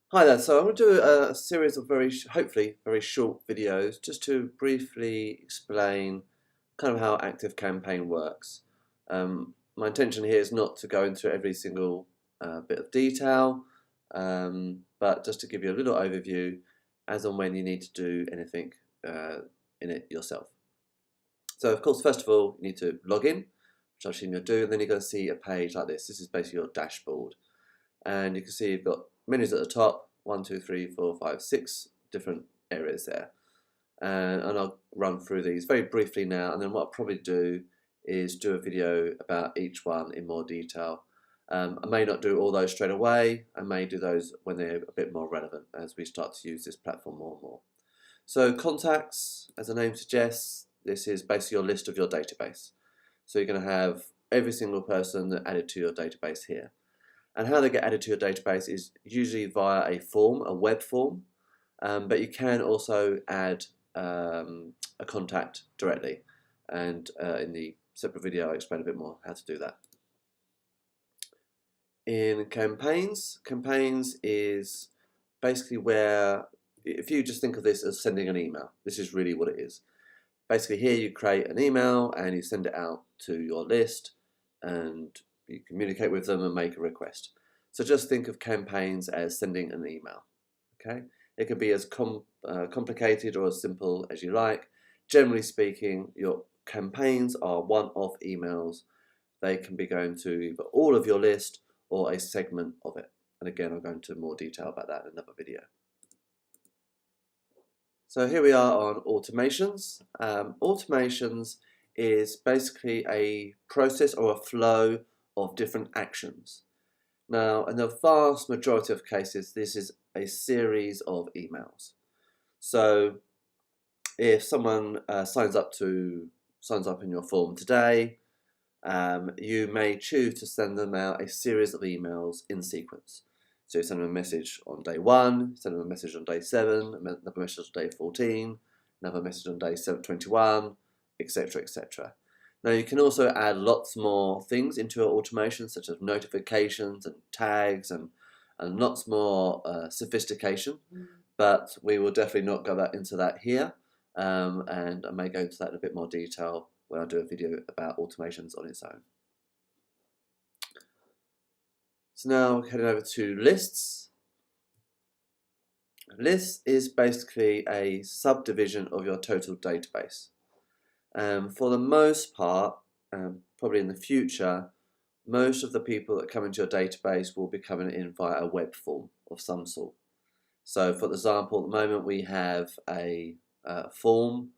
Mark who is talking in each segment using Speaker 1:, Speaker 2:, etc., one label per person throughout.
Speaker 1: Hi there, so I'm going to do a series of hopefully very short videos just to briefly explain kind of how ActiveCampaign works. My intention here is not to go into every single bit of detail, but just to give you a little overview as and when you need to do anything in it yourself. So of course, first of all, you need to log in, which I've seen you do, and then you're going to see a page like this. This is basically your dashboard. And you can see you've got menus at the top, 1, 2, 3, 4, 5, 6 different areas there. And I'll run through these very briefly now, and then what I'll probably do is do a video about each one in more detail. I may not do all those straight away. I may do those when they're a bit more relevant as we start to use this platform more and more. So contacts, as the name suggests, this is basically your list of your database. So you're going to have every single person that added to your database here. And how they get added to your database is usually via a form, a web form, but you can also add a contact directly. And in the separate video, I'll explain a bit more how to do that. In campaigns, campaigns is basically where, if you just think of this as sending an email, this is really what it is. Basically here you create an email and you send it out to your list and you communicate with them and make a request. So just think of campaigns as sending an email. Okay, it could be as complicated or as simple as you like. Generally speaking, your campaigns are one-off emails. They can be going to either all of your list or a segment of it. And again, I'll go into more detail about that in another video. So here we are on automations. Automations is basically a process or a flow of different actions. Now, in the vast majority of cases, this is a series of emails. So if someone signs up in your form today, you may choose to send them out a series of emails in sequence. So you send them a message on day 1, send them a message on day 7, another message on day 14, another message on day 21, etc., etc. Now you can also add lots more things into your automation, such as notifications and tags and lots more sophistication, but we will definitely not go into that here, and I may go into that in a bit more detail when I do a video about automations on its own. So now heading over to lists. Lists is basically a subdivision of your total database. For the most part, probably in the future, most of the people that come into your database will be coming in via a web form of some sort. So for example, at the moment we have a form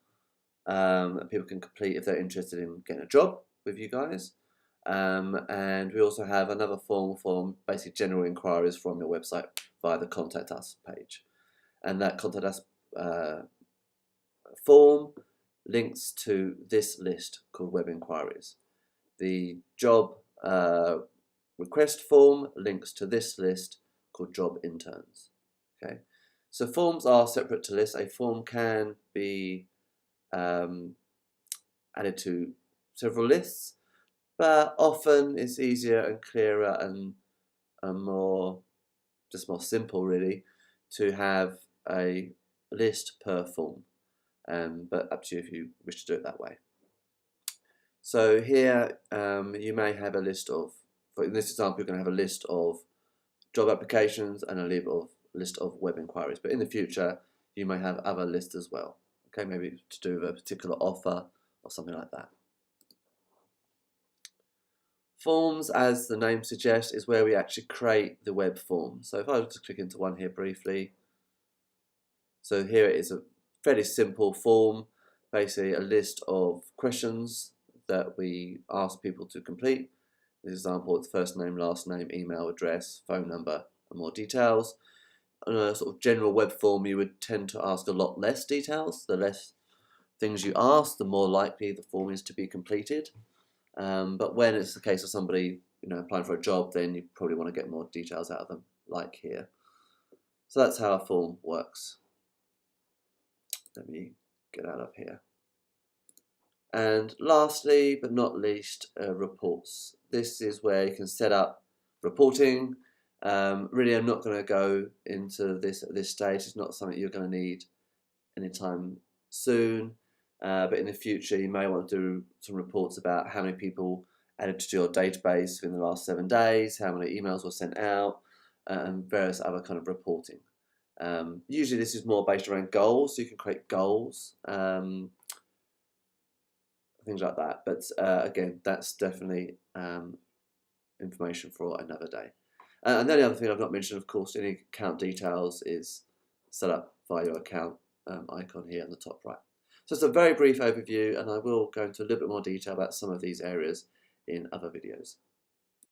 Speaker 1: that people can complete if they're interested in getting a job with you guys. And we also have another form for basically general inquiries from your website via the Contact Us page. And that Contact Us form links to this list called Web Inquiries. The job request form links to this list called Job Interns. Okay, so forms are separate to lists. A form can be added to several lists, but often it's easier and clearer and more simple really to have a list per form. But up to you if you wish to do it that way. So here you may have a list of, in this example, you're going to have a list of job applications and a list of web inquiries. But in the future, you may have other lists as well. Okay, maybe to do with a particular offer or something like that. Forms, as the name suggests, is where we actually create the web form. So if I were to click into one here briefly, so here it is a fairly simple form, basically a list of questions that we ask people to complete. For example, it's first name, last name, email address, phone number, and more details. On a sort of general web form, you would tend to ask a lot less details. The less things you ask, the more likely the form is to be completed. But when it's the case of somebody applying for a job, then you probably want to get more details out of them, like here. So that's how a form works. Let me get out of here. And lastly, but not least, reports. This is where you can set up reporting Really, I'm not going to go into this at this stage. It's not something you're going to need anytime soon, but in the future you may want to do some reports about how many people added to your database within the last 7 days, how many emails were sent out, and various other kind of reporting. Usually this is more based around goals, so you can create goals, things like that. But again, that's definitely information for another day. And then the other thing I've not mentioned, of course, any account details is set up via your account icon here on the top right. So it's a very brief overview, and I will go into a little bit more detail about some of these areas in other videos.